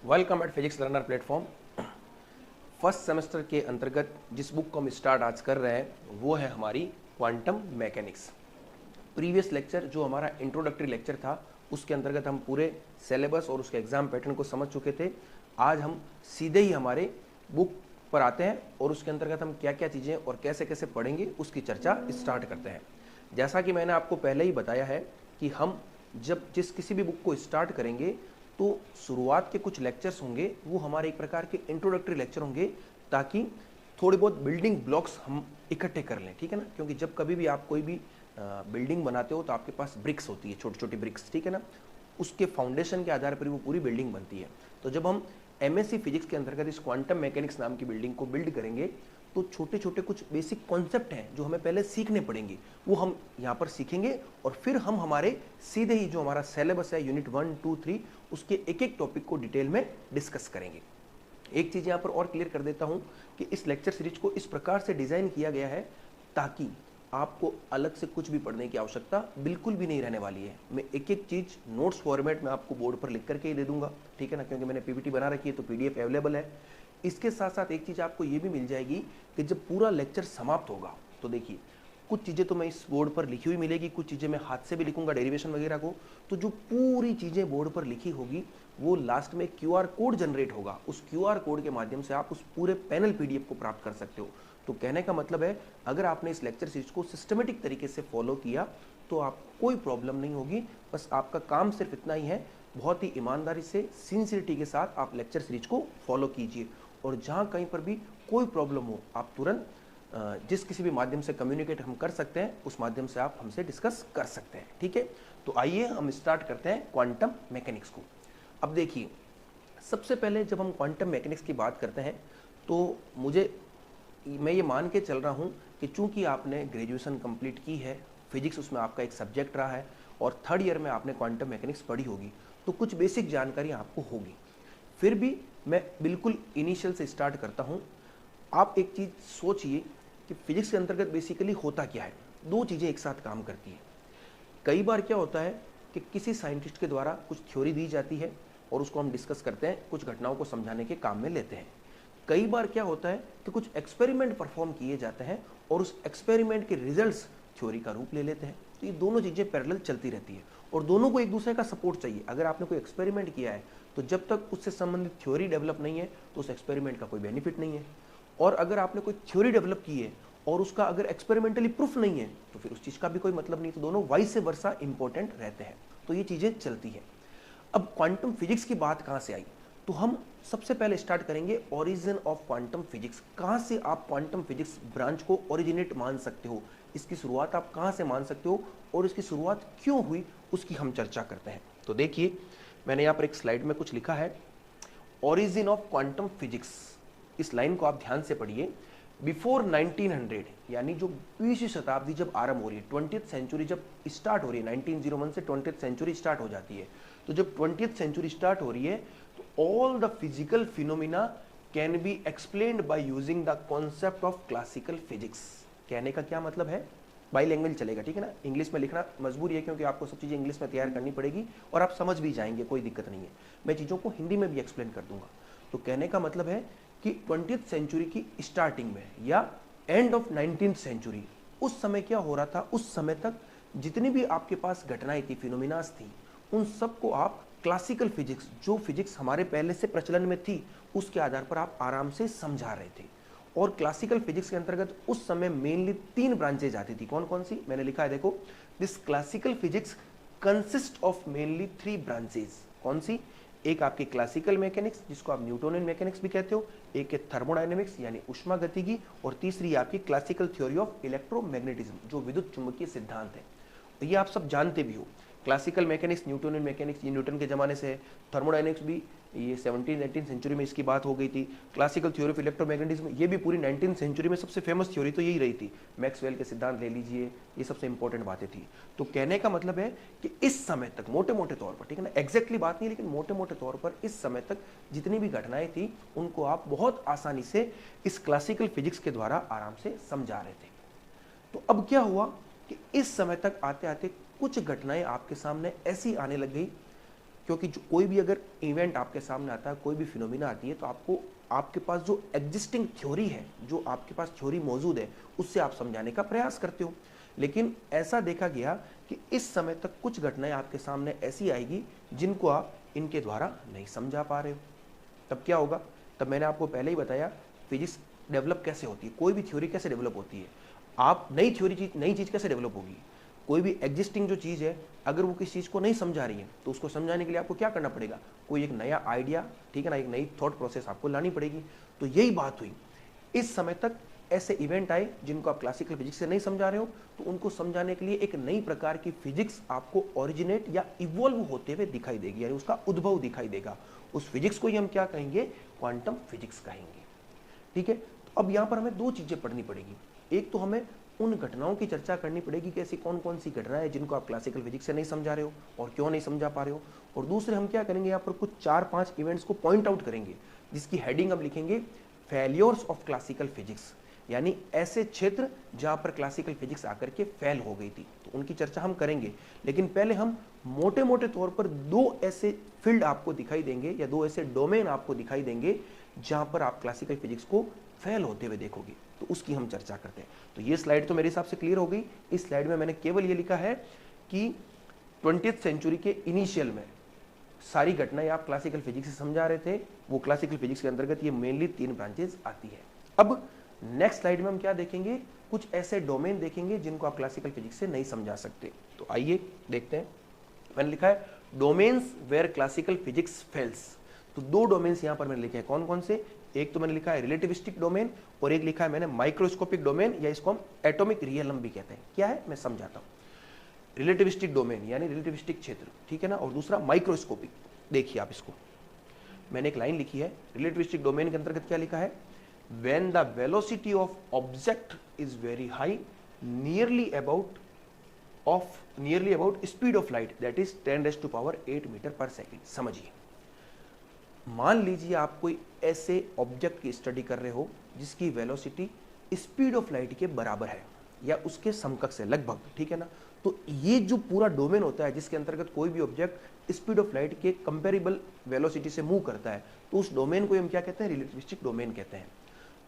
Welcome eight physics learner platform. First semester के अंतर्गत जिस बुक को हम स्टार्ट आज कर रहे हैं वो है हमारी क्वांटम मैकेनिक्स। प्रीवियस लेक्चर जो हमारा इंट्रोडक्टरी लेक्चर था उसके अंतर्गत हम पूरे सिलेबस और उसके एग्जाम पैटर्न को समझ चुके थे। आज हम सीधे ही हमारे बुक पर आते हैं और उसके अंतर्गत हम क्या क्या चीज़ें और कैसे कैसे पढ़ेंगे उसकी चर्चा स्टार्ट करते हैं। जैसा कि मैंने आपको पहले ही बताया है कि हम जब किसी भी बुक को स्टार्ट करेंगे तो शुरुआत के कुछ लेक्चर्स होंगे वो हमारे एक प्रकार के इंट्रोडक्टरी लेक्चर होंगे, ताकि थोड़े बहुत बिल्डिंग ब्लॉक्स हम इकट्ठे कर लें, ठीक है ना। क्योंकि जब कभी भी आप कोई भी बिल्डिंग बनाते हो तो आपके पास ब्रिक्स होती है, छोटी छोटी ब्रिक्स, ठीक है ना। उसके फाउंडेशन के आधार पर वो पूरी बिल्डिंग बनती है। तो जब हम एमएससी फिजिक्स के अंतर्गत इस क्वांटम मैकेनिक्स नाम की बिल्डिंग को बिल्ड करेंगे तो छोटे छोटे कुछ बेसिक कॉन्सेप्ट हैं जो हमें पहले सीखने पड़ेंगे, वो हम यहाँ पर सीखेंगे और फिर हम हमारे सीधे ही जो हमारा सिलेबस है यूनिट 1, 2, 3 उसके एक एक टॉपिक को डिटेल में डिस्कस करेंगे। एक चीज़ यहाँ पर और क्लियर कर देता हूँ कि इस लेक्चर सीरीज को इस प्रकार से डिज़ाइन किया गया है ताकि आपको अलग से कुछ भी पढ़ने की आवश्यकता बिल्कुल भी नहीं रहने वाली है। मैं एक एक चीज़ नोट्स फॉर्मेट में आपको बोर्ड पर लिख करके ही दे दूंगा, ठीक है ना, क्योंकि मैंने पीपीटी बना रखी है तो पीडीएफ अवेलेबल है। इसके साथ साथ एक चीज़ आपको ये भी मिल जाएगी कि जब पूरा लेक्चर समाप्त होगा तो देखिए कुछ चीज़ें तो मैं इस बोर्ड पर लिखी हुई मिलेगी, कुछ चीज़ें मैं हाथ से भी लिखूंगा डेरिवेशन वगैरह को। तो जो पूरी चीज़ें बोर्ड पर लिखी होगी वो लास्ट में क्यूआर कोड जनरेट होगा, उस क्यूआर कोड के माध्यम से आप उस पूरे पैनल पीडीएफ को प्राप्त कर सकते हो। तो कहने का मतलब है अगर आपने इस लेक्चर सीरीज को सिस्टमेटिक तरीके से फॉलो किया तो आपको कोई प्रॉब्लम नहीं होगी। बस आपका काम सिर्फ इतना ही है, बहुत ही ईमानदारी से सिंसियरिटी के साथ आप लेक्चर सीरीज को फॉलो कीजिए और जहाँ कहीं पर भी कोई प्रॉब्लम हो आप तुरंत जिस किसी भी माध्यम से कम्युनिकेट हम कर सकते हैं उस माध्यम से आप हमसे डिस्कस कर सकते हैं, ठीक है। तो आइए हम स्टार्ट करते हैं क्वांटम मैकेनिक्स को। अब देखिए सबसे पहले जब हम क्वांटम मैकेनिक्स की बात करते हैं तो मैं ये मान के चल रहा हूँ कि चूंकि आपने ग्रेजुएशन कंप्लीट की है, फिजिक्स उसमें आपका एक सब्जेक्ट रहा है और थर्ड ईयर में आपने क्वांटम मैकेनिक्स पढ़ी होगी तो कुछ बेसिक जानकारी आपको होगी। फिर भी मैं बिल्कुल इनिशियल से स्टार्ट करता हूँ। आप एक चीज़ सोचिए कि फिजिक्स के अंतर्गत बेसिकली होता क्या है। दो चीज़ें एक साथ काम करती हैं। कई बार क्या होता है कि किसी साइंटिस्ट के द्वारा कुछ थ्योरी दी जाती है और उसको हम डिस्कस करते हैं, कुछ घटनाओं को समझाने के काम में लेते हैं। कई बार क्या होता है कि कुछ एक्सपेरिमेंट परफॉर्म किए जाते हैं और उस एक्सपेरिमेंट के रिजल्ट्स थ्योरी का रूप ले लेते हैं। तो ये दोनों चीज़ें पैरेलल चलती रहती है और दोनों को एक दूसरे का सपोर्ट चाहिए। अगर आपने कोई एक्सपेरिमेंट किया है तो जब तक उससे संबंधित थ्योरी डेवलप नहीं है तो उस एक्सपेरिमेंट का कोई बेनिफिट नहीं है, और अगर आपने कोई थ्योरी डेवलप की है और उसका अगर एक्सपेरिमेंटली प्रूफ नहीं है तो फिर उस चीज़ का भी कोई मतलब नहीं। तो दोनों वाइस वर्सा इंपॉर्टेंट रहते हैं। तो ये चीज़ें चलती हैं। अब क्वांटम फिजिक्स की बात कहाँ से आई, तो हम सबसे पहले स्टार्ट करेंगे ओरिजिन ऑफ क्वांटम फिजिक्स। कहाँ से आप क्वांटम फिजिक्स ब्रांच को ओरिजिनेट मान सकते हो, इसकी शुरुआत आप कहाँ से मान सकते हो और इसकी शुरुआत क्यों हुई उसकी हम चर्चा करते हैं। तो देखिए मैंने यहाँ पर एक स्लाइड में कुछ लिखा है, ओरिजिन ऑफ क्वांटम फिजिक्स। इस लाइन को आप ध्यान से पढ़िए। बिफोर 1900 यानी जो 20वीं शताब्दी जब आरंभ हो रही है, 20th सेंचुरी जब स्टार्ट हो रही है, 1901 से 20th सेंचुरी स्टार्ट हो जाती है। तो जब 20th सेंचुरी स्टार्ट हो रही है तो all the physical phenomena can be explained by using the concept of classical physics. कहने का क्या मतलब है, बाई लैंग्वेज चलेगा, ठीक है ना। इंग्लिश में लिखना मजबूरी है क्योंकि आपको सब चीज़ें इंग्लिश में तैयार करनी पड़ेगी और आप समझ भी जाएंगे, कोई दिक्कत नहीं है। मैं चीज़ों को हिंदी में भी एक्सप्लेन कर दूंगा। तो कहने का मतलब है कि 20th सेंचुरी की स्टार्टिंग में या एंड ऑफ 19th सेंचुरी उस समय क्या हो रहा था, उस समय तक जितनी भी आपके पास घटनाएं थी, फिनोमिनास थी, उन सबको आप क्लासिकल फिजिक्स, जो फिजिक्स हमारे पहले से प्रचलन में थी उसके आधार पर आप आराम से समझा रहे थे। और क्लासिकल फिजिक्स के अंतर्गत उस समय मेनली 3 ब्रांचेज आती थी। कौन कौन सी, मैंने लिखा है देखो, this classical physics consist of mainly 3 branches. कौन सी, एक आपकी क्लासिकल मैकेनिक्स जिसको आप न्यूटोनियन मैकेनिक्स भी कहते हो, एक है थर्मोडायनेमिक्स यानी ऊष्मा गतिकी, और तीसरी आपकी क्लासिकल थ्योरी ऑफ इलेक्ट्रोमैग्नेटिज्म जो विद्युत चुंबकीय सिद्धांत है। ये आप सब जानते भी हो। क्लासिकल मैकेनिक्स, न्यूटोनियन मैकेनिक्स ये न्यूटन के ज़माने से है। थर्मोडायनेमिक्स भी ये 17th-18th सेंचुरी में इसकी बात हो गई थी। क्लासिकल थ्योरी ऑफ इलेक्ट्रोमैग्नेटिज्म ये भी पूरी 19th सेंचुरी में सबसे फेमस थ्योरी तो यही रही थी। मैक्सवेल के सिद्धांत ले लीजिए, ये सबसे इंपॉर्टेंट बातें थी। तो कहने का मतलब है कि इस समय तक मोटे मोटे तौर पर, ठीक है ना, एग्जैक्टली बात नहीं लेकिन मोटे मोटे तौर पर इस समय तक जितनी भी घटनाएं थी उनको आप बहुत आसानी से इस क्लासिकल फिजिक्स के द्वारा आराम से समझा रहे थे। तो अब क्या हुआ कि इस समय तक आते आते कुछ घटनाएं आपके सामने ऐसी आने लग गई क्योंकि जो कोई भी अगर इवेंट आपके सामने आता है, कोई भी फिनोमिना आती है, तो आपको आपके पास जो एग्जिस्टिंग थ्योरी है, जो आपके पास थ्योरी मौजूद है, उससे आप समझाने का प्रयास करते हो। लेकिन ऐसा देखा गया कि इस समय तक कुछ घटनाएं आपके सामने ऐसी आएगी जिनको आप इनके द्वारा नहीं समझा पा रहे हो। तब क्या होगा? तब मैंने आपको पहले ही बताया फिजिक्स डेवलप कैसे होती है, कोई भी थ्योरी कैसे डेवलप होती है। आप नई चीज़ कैसे डेवलप होगी? कोई भी एग्जिस्टिंग जो चीज़ है, अगर वो किसी चीज़ को नहीं समझा रही है, तो उसको समझाने के लिए आपको क्या करना पड़ेगा? कोई एक नया आइडिया, ठीक है ना, एक नई थॉट प्रोसेस आपको लानी पड़ेगी। तो यही बात हुई। इस समय तक ऐसे इवेंट आए जिनको आप क्लासिकल फिजिक्स से नहीं समझा रहे हो, तो उनको समझाने के लिए एक नई प्रकार की फिजिक्स आपको ओरिजिनेट या इवॉल्व होते हुए दिखाई देगी, यानी उसका उद्भव दिखाई देगा। उस फिजिक्स को ही हम क्या कहेंगे? क्वांटम फिजिक्स कहेंगे। ठीक है, तो अब यहां पर हमें दो चीजें पढ़नी पड़ेगी। एक तो हमें उन घटनाओं की चर्चा करनी पड़ेगी कि ऐसी कौन कौन सी घटनाएं हैं जिनको आप क्लासिकल फिजिक्स से नहीं समझा रहे हो और क्यों नहीं समझा पा रहे हो। और दूसरे हम क्या करेंगे, यहाँ पर कुछ 4-5 इवेंट्स को पॉइंट आउट करेंगे, जिसकी हेडिंग हम लिखेंगे फेलियर्स ऑफ क्लासिकल फिजिक्स, यानी ऐसे क्षेत्र जहां पर क्लासिकल फिजिक्स आकर के फेल हो गई थी, तो उनकी चर्चा हम करेंगे। लेकिन पहले हम मोटे मोटे तौर पर दो ऐसे फील्ड आपको दिखाई देंगे या दो ऐसे डोमेन आपको दिखाई देंगे जहां पर आप क्लासिकल फिजिक्स को फेल होते हुए देखोगे, तो उसकी हम चर्चा करते हैं। तो ये स्लाइड तो मेरे हिसाब से क्लियर हो गई। इस स्लाइड में मैंने केवल ये लिखा है कि 20th सेंचुरी के इनिशियल में सारी घटनाएं आप क्लासिकल फिजिक्स से समझा रहे थे, वो क्लासिकल फिजिक्स के अंतर्गत ये मेनली 3 ब्रांचेस आती है। अब नेक्स्ट स्लाइड में हम क्या देखेंगे? कुछ ऐसे डोमेन देखेंगे जिनको आप क्लासिकल फिजिक्स से नहीं समझा सकते। तो आइए देखते हैं। मैंने लिखा है domains where classical physics fails. तो दो डोमेन्स यहां पर मैंने लिखे हैं। कौन कौन से? एक तो मैंने लिखा है रिलेटिविस्टिक डोमेन और एक लिखा है मैंने माइक्रोस्कोपिक डोमेन, या इसको हम एटॉमिक रियलम भी कहते हैं। क्या है मैं समझाता हूं। रिलेटिविस्टिक डोमेन यानी रिलेटिविस्टिक क्षेत्र, ठीक है ना, और दूसरा माइक्रोस्कोपिक। देखिए आप इसको, मैंने एक लाइन लिखी है रिलेटिविस्टिक डोमेन के अंतर्गत क्या लिखा है? When the velocity of object is very high, nearly about speed of light, that is 10⁻⁸ metre पर सेकेंड। समझिए, मान लीजिए आप कोई ऐसे ऑब्जेक्ट की स्टडी कर रहे हो जिसकी वेलोसिटी स्पीड ऑफ लाइट के बराबर है या उसके समकक्ष है लगभग, ठीक है ना। तो ये जो पूरा डोमेन होता है जिसके अंतर्गत कोई भी ऑब्जेक्ट स्पीड ऑफ लाइट के कंपेरेबल वेलोसिटी से मूव करता है, तो उस डोमेन को हम क्या कहते हैं? रिलेटिविस्टिक डोमेन कहते हैं।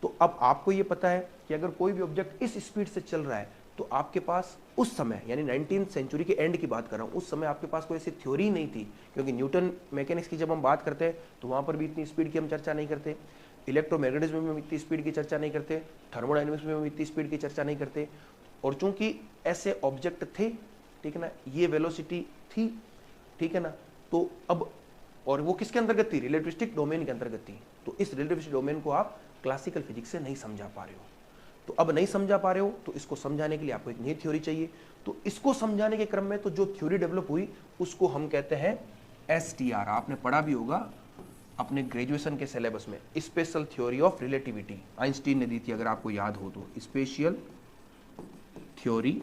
तो अब आपको ये पता है कि अगर कोई भी ऑब्जेक्ट इस स्पीड से चल रहा है, तो आपके पास उस समय, यानी 19th सेंचुरी के एंड की बात कर रहा हूं, उस समय आपके पास कोई ऐसी थ्योरी नहीं थी, क्योंकि न्यूटन मैकेनिक्स की जब हम बात करते हैं तो वहां पर भी इतनी स्पीड की हम चर्चा नहीं करते, इलेक्ट्रोमैग्नेटिज्म में इतनी स्पीड की चर्चा नहीं करते, थर्मोडायनेमिक्स में इतनी स्पीड की चर्चा नहीं करते। और चूंकि ऐसे ऑब्जेक्ट थे, ठीक है ना, ये वेलोसिटी थी, ठीक है ना, तो अब और वो किसके अंतर्गत थी? रिलेटिविस्टिक डोमेन के अंतर्गत थी। तो इस रिलेटिविस्टिक डोमेन को आप क्लासिकल फिजिक्स से नहीं समझा पा रहे हो। तो अब नहीं समझा पा रहे हो, तो इसको समझाने के लिए आपको एक नई थ्योरी चाहिए। तो इसको समझाने के क्रम में तो जो थ्योरी डेवलप हुई उसको हम कहते हैं STR। आपने पढ़ा भी होगा अपने ग्रेजुएशन के सिलेबस में, special theory of relativity, Einstein ने दी थी, अगर आपको याद हो तो। स्पेशल थ्योरी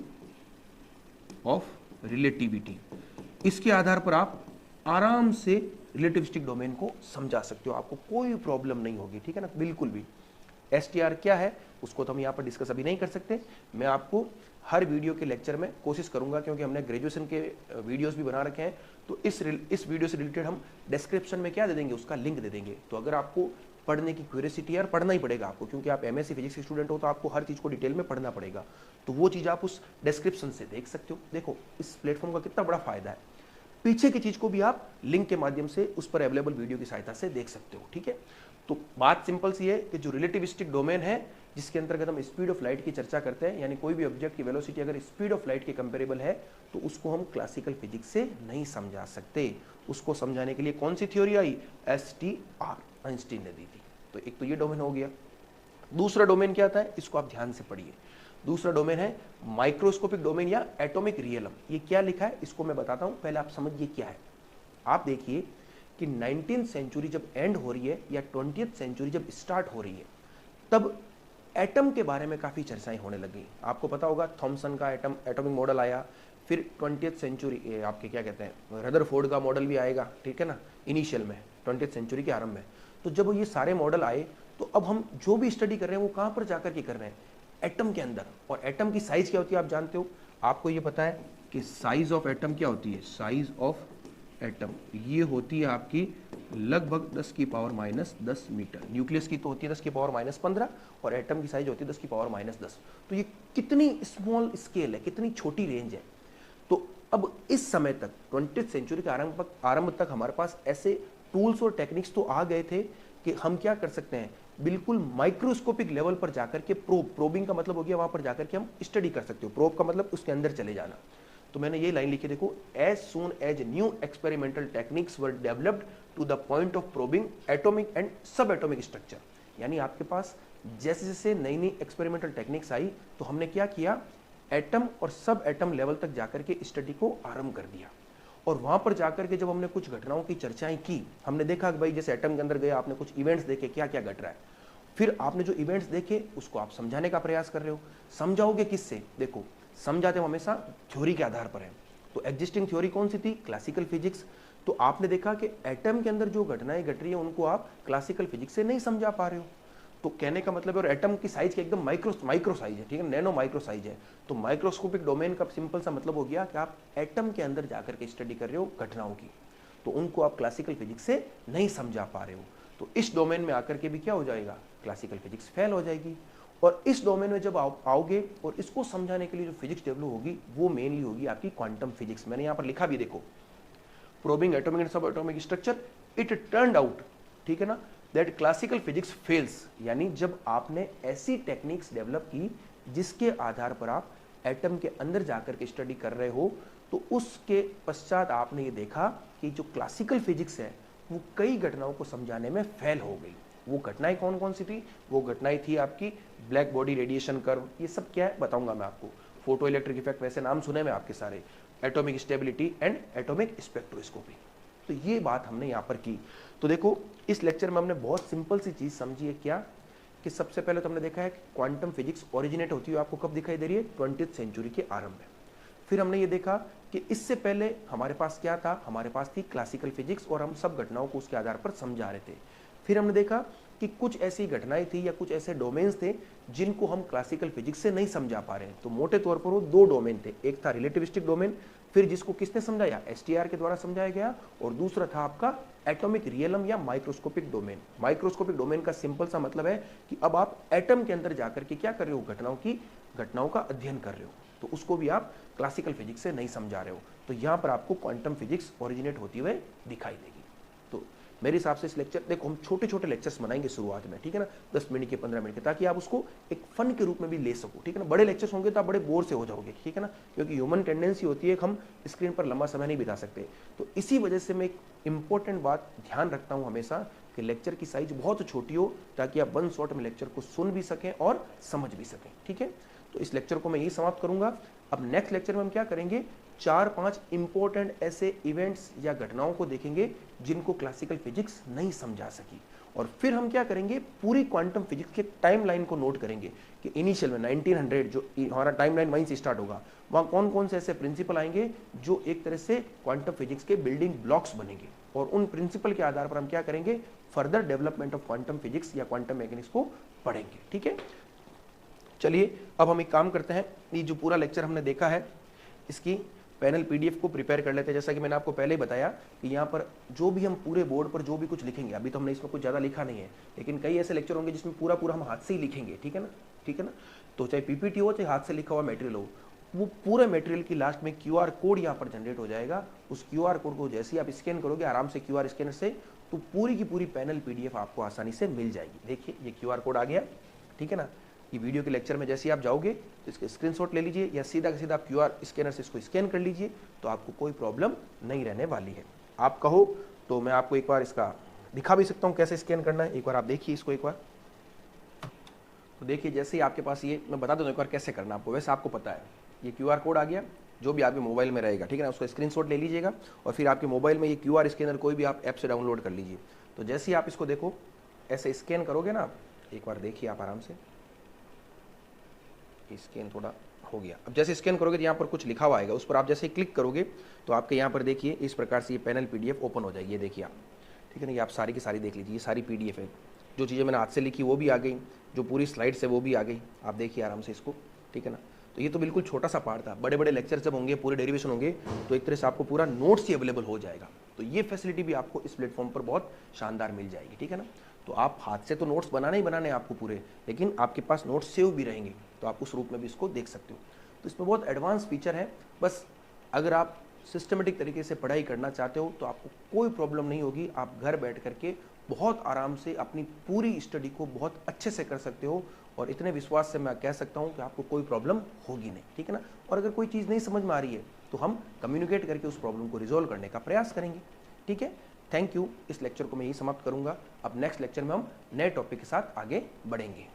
ऑफ रिलेटिविटी, इसके आधार पर आप आराम से रिलेटिविस्टिक डोमेन को समझा सकते हो, आपको कोई प्रॉब्लम नहीं होगी, ठीक है ना, बिल्कुल भी। STR क्या है उसको तो हम यहाँ पर डिस्कस अभी नहीं कर सकते। मैं आपको हर वीडियो के लेक्चर में कोशिश करूंगा, क्योंकि हमने ग्रेजुएशन के वीडियोस भी बना रखे हैं, तो इस वीडियो से रिलेटेड हम डिस्क्रिप्शन में क्या दे देंगे? उसका लिंक दे देंगे। तो अगर आपको पढ़ने की क्यूरियोसिटी है, और पढ़ना ही पड़ेगा आपको, क्योंकि आप MSc फिजिक्स के स्टूडेंट हो, तो आपको हर चीज़ को डिटेल में पढ़ना पड़ेगा, तो वो चीज़ आप उस डिस्क्रिप्शन से देख सकते हो। देखो इस प्लेटफॉर्म का कितना बड़ा फायदा है, पीछे की चीज को भी आप लिंक के माध्यम से उस पर अवेलेबल वीडियो की सहायता से देख सकते हो, ठीक है। तो बात सिंपल सी है कि जो रिलेटिविस्टिक डोमेन है जिसके अंतर्गत हम स्पीड ऑफ लाइट की चर्चा करते हैं, यानी कोई भी ऑब्जेक्ट की वेलोसिटी अगर स्पीड ऑफ लाइट के कंपेरेबल है, तो उसको हम क्लासिकल फिजिक्स से नहीं समझा सकते। उसको समझाने के लिए कौन सी थ्योरी आई? STR, आइंस्टीन ने दी थी। तो एक तो ये डोमेन हो गया। दूसरा डोमेन क्या आता है, इसको आप ध्यान से पढ़िए। दूसरा डोमेन है माइक्रोस्कोपिक डोमेन या एटॉमिक रियलम। ये क्या लिखा है इसको मैं बताता हूं, पहले आप समझिए क्या है। आप देखिए कि 19th सेंचुरी जब एंड हो रही है या 20th सेंचुरी जब स्टार्ट हो रही है, तब एटम के बारे में काफ़ी चर्चाएं होने लगी। आपको पता होगा थॉमसन का एटॉमिक मॉडल आया, फिर 20th सेंचुरी आपके क्या कहते हैं रदरफोर्ड का मॉडल भी आएगा, ठीक है ना, इनिशियल में 20th सेंचुरी के आरंभ में। तो जब ये सारे मॉडल आए, तो अब हम जो भी स्टडी कर रहे हैं वो कहाँ पर जाकर के कर रहे हैं? एटम के अंदर। और एटम की साइज क्या होती है आप जानते हो, आपको ये पता है कि साइज ऑफ एटम क्या होती है? साइज ऑफ एटम, ये होती है आपकी लगभग 10 की पावर माइनस 10 मीटर। न्यूक्लियस की तो होती है 10 की पावर माइनस 15 और एटम की साइज होती है 10 की पावर माइनस 10। तो ये कितनी स्मॉल स्केल है, कितनी छोटी रेंज है। तो अब इस समय तक 20th सेंचुरी के आरंभ तक हमारे पास ऐसे टूल्स और टेक्निक्स तो आ गए थे कि हम क्या कर सकते हैं, बिल्कुल माइक्रोस्कोपिक लेवल पर जाकर के प्रोबिंग का मतलब हो गया वहां पर जाकर के हम स्टडी कर सकते हो। प्रोब का मतलब उसके अंदर चले जाना। तो मैंने ये लाइन लिखी, देखो, as soon as new experimental techniques were developed to the point of probing atomic and sub atomic structure. यानी आपके पास जैसे जैसे नई नई एक्सपेरिमेंटल टेक्निक्स आई तो हमने क्या किया, एटम और सब एटम लेवल तक जाकर के स्टडी को आरंभ कर दिया। और वहां पर जाकर के जब हमने कुछ घटनाओं की चर्चाएं की, हमने देखा कि भाई जैसे एटम के अंदर गए, आपने कुछ इवेंट्स देखे क्या क्या घट रहा है, फिर आपने जो इवेंट्स देखे उसको आप समझाने का प्रयास कर रहे हो। समझाओगे किससे, देखो समझाते हो हमेशा थ्योरी के आधार पर है। तो एग्जिस्टिंग थ्योरी कौन सी थी, क्लासिकल फिजिक्स। तो आपने देखा कि एटम के अंदर जो घटनाएं घट रही है उनको आप क्लासिकल फिजिक्स से नहीं समझा पा रहे हो। तो कहने का मतलब है, और एटम की साइज के एकदम माइक्रो साइज है, ठीक है, नैनो माइक्रो साइज है। तो माइक्रोस्कोपिक डोमेन का सिंपल सा मतलब हो गया कि आप एटम के अंदर जाकर के स्टडी कर रहे हो घटनाओं की, तो उनको आप क्लासिकल फिजिक्स से नहीं समझा पा रहे हो। तो इस डोमेन में आकर के भी क्या हो जाएगा, क्लासिकल फिजिक्स फेल हो जाएगी। और इस डोमेन में जब आओगे और इसको समझाने के लिए जो फिजिक्स डेवलप होगी वो मेनली होगी आपकी क्वांटम फिजिक्स। मैंने यहां पर लिखा भी, देखो, probing atomic and sub atomic structure, it turned out, ठीक है ना, दैट क्लासिकल फिजिक्स फेल्स। यानी जब आपने ऐसी टेक्निक्स डेवलप की जिसके आधार पर आप एटम के अंदर जाकर के स्टडी कर रहे हो, तो उसके पश्चात आपने ये देखा कि जो क्लासिकल फिजिक्स है वो कई घटनाओं को समझाने में फेल हो गई। वो घटनाएं कौन कौन सी थी, वो घटनाएं थी आपकी ब्लैक बॉडी रेडिएशन कर्व, ये सब क्या है बताऊंगा मैं आपको, फोटो इलेक्ट्रिक इफेक्ट, वैसे नाम सुने मैं आपके सारे, atomic stability and atomic spectroscopy. तो ये बात हमने यहाँ पर की। तो देखो इस लेक्चर में हमने बहुत सिंपल सी चीज समझी है, क्या कि सबसे पहले तो हमने देखा है कि क्वांटम फिजिक्स ओरिजिनेट होती है आपको कब दिखाई दे रही है, 20th सेंचुरी के आरंभ में। फिर हमने ये देखा कि इससे पहले हमारे पास क्या था, हमारे पास थी क्लासिकल फिजिक्स और हम सब घटनाओं को उसके आधार पर समझा रहे थे। फिर हमने देखा कि कुछ ऐसी घटनाएं थी या कुछ ऐसे डोमेन्स थे जिनको हम क्लासिकल फिजिक्स से नहीं समझा पा रहे हैं। तो मोटे तौर पर वो दो डोमेन थे, एक था रिलेटिविस्टिक डोमेन, फिर जिसको किसने समझाया, एसटीआर के द्वारा समझाया गया, और दूसरा था आपका एटॉमिक रियलम या माइक्रोस्कोपिक डोमेन। माइक्रोस्कोपिक डोमेन का सिंपल सा मतलब है कि अब आप एटम के अंदर जाकर के क्या कर रहे हो, घटनाओं का अध्ययन कर रहे हो, तो उसको भी आप क्लासिकल फिजिक्स से नहीं समझा रहे हो। तो यहां पर आपको क्वांटम फिजिक्स ओरिजिनेट होती हुए दिखाई देगी। तो मेरे हिसाब से इस लेक्चर, देखो हम छोटे छोटे लेक्चर्स बनाएंगे शुरुआत में, ठीक है ना, 10 मिनट के 15 मिनट के, ताकि आप उसको एक फन के रूप में भी ले सको, ठीक है ना। बड़े लेक्चर्स होंगे तो आप बड़े बोर से हो जाओगे, ठीक है ना, क्योंकि ह्यूमन टेंडेंसी होती है कि हम स्क्रीन पर लंबा समय नहीं बिता सकते। तो इसी वजह से मैं एक इंपॉर्टेंट बात ध्यान रखता हूं हमेशा कि लेक्चर की साइज बहुत छोटी हो, ताकि आप वन शॉट में लेक्चर को सुन भी सकें और समझ भी सकें, ठीक है। तो इस लेक्चर को मैं यही समाप्त करूंगा। अब नेक्स्ट लेक्चर में हम क्या करेंगे, 4-5 इंपॉर्टेंट ऐसे इवेंट्स या घटनाओं को देखेंगे जिनको क्लासिकल फिजिक्स नहीं समझा सकी, और फिर हम क्या करेंगे, पूरी क्वांटम फिजिक्स के टाइमलाइन को नोट करेंगे कि इनिशियल में 1900 जो हमारा टाइमलाइन वहीं से स्टार्ट होगा, वहां कौन कौन से ऐसे प्रिंसिपल आएंगे जो एक तरह से क्वांटम फिजिक्स के बिल्डिंग ब्लॉक्स बनेंगे, और उन प्रिंसिपल के आधार पर हम क्या करेंगे, further development of quantum physics या क्वांटम मैकेनिक्स को पढ़ेंगे, ठीक है। चलिए अब हम एक काम करते हैं, ये जो पूरा लेक्चर हमने देखा है इसकी पैनल पीडीएफ को प्रिपेयर कर लेते हैं। जैसा कि मैंने आपको पहले ही बताया कि यहाँ पर जो भी हम पूरे बोर्ड पर जो भी कुछ लिखेंगे, अभी तो हमने इसमें कुछ ज़्यादा लिखा नहीं है, लेकिन कई ऐसे लेक्चर होंगे जिसमें पूरा पूरा हम हाथ से ही लिखेंगे, ठीक है ना, ठीक है ना। तो चाहे पीपीटी हो चाहे हाथ से लिखा हुआ मटेरियल हो, वो पूरे मटेरियल की लास्ट में क्यूआर कोड यहाँ पर जनरेट हो जाएगा। उस क्यूआर कोड को जैसे ही आप स्कैन करोगे आराम से क्यूआर स्कैनर से, तो पूरी की पूरी पैनल पीडीएफ आपको आसानी से मिल जाएगी। देखिए ये क्यूआर कोड आ गया, ठीक है ना। ये वीडियो के लेक्चर में जैसे ही आप जाओगे तो इसके स्क्रीनशॉट ले लीजिए, या सीधा का सीधा आप क्यूआर स्कैनर से इसको स्कैन कर लीजिए, तो आपको कोई प्रॉब्लम नहीं रहने वाली है। आप कहो तो मैं आपको एक बार इसका दिखा भी सकता हूँ कैसे स्कैन करना है, एक बार आप देखिए इसको एक बार। तो देखिए जैसे ही आपके पास ये, मैं बता दूँ एक बार कैसे करना आपको, वैसे आपको पता है, ये क्यूआर कोड आ गया जो भी आपके मोबाइल में रहेगा, ठीक है ना, उसका स्क्रीनशॉट ले लीजिएगा, और फिर आपके मोबाइल में ये क्यूआर स्कैनर कोई भी आप ऐप से डाउनलोड कर लीजिए। तो जैसे ही आप इसको देखो ऐसे स्कैन करोगे ना, एक बार देखिए आप आराम से, स्कैन थोड़ा हो गया। अब जैसे स्कैन करोगे तो यहाँ पर कुछ लिखा हुआ आएगा, उस पर आप जैसे क्लिक करोगे तो आपके यहाँ पर देखिए इस प्रकार से ये पैनल पीडीएफ ओपन हो जाएगी। ये देखिए आप, ठीक है ना, ये आप सारी की सारी देख लीजिए, ये सारी पीडीएफ है। जो चीज़ें मैंने हाथ से लिखी वो भी आ गई, जो पूरी स्लाइड्स है वो भी आ गई, आप देखिए आराम से इसको, ठीक है ना। तो ये तो बिल्कुल छोटा सा पार्ट था, बड़े बड़े लेक्चर जब होंगे, पूरे डेरिवेशन होंगे, तो एक तरह से आपको पूरा नोट्स ही अवेलेबल हो जाएगा। तो ये फैसिलिटी भी आपको इस प्लेटफॉर्म पर बहुत शानदार मिल जाएगी, ठीक है ना। तो आप हाथ से तो नोट्स बनाने ही बनाने हैं आपको पूरे, लेकिन आपके पास नोट्स सेव भी रहेंगे, तो आप उस रूप में भी इसको देख सकते हो। तो इसमें बहुत एडवांस फीचर है। बस अगर आप सिस्टमेटिक तरीके से पढ़ाई करना चाहते हो तो आपको कोई प्रॉब्लम नहीं होगी। आप घर बैठ करके बहुत आराम से अपनी पूरी स्टडी को बहुत अच्छे से कर सकते हो, और इतने विश्वास से मैं कह सकता हूं कि आपको कोई प्रॉब्लम होगी नहीं, ठीक है ना। और अगर कोई चीज़ नहीं समझ में आ रही है तो हम कम्युनिकेट करके उस प्रॉब्लम को रिजोल्व करने का प्रयास करेंगे, ठीक है। Thank you. इस लेक्चर को मैं यही समाप्त करूंगा। अब नेक्स्ट लेक्चर में हम नए टॉपिक के साथ आगे बढ़ेंगे।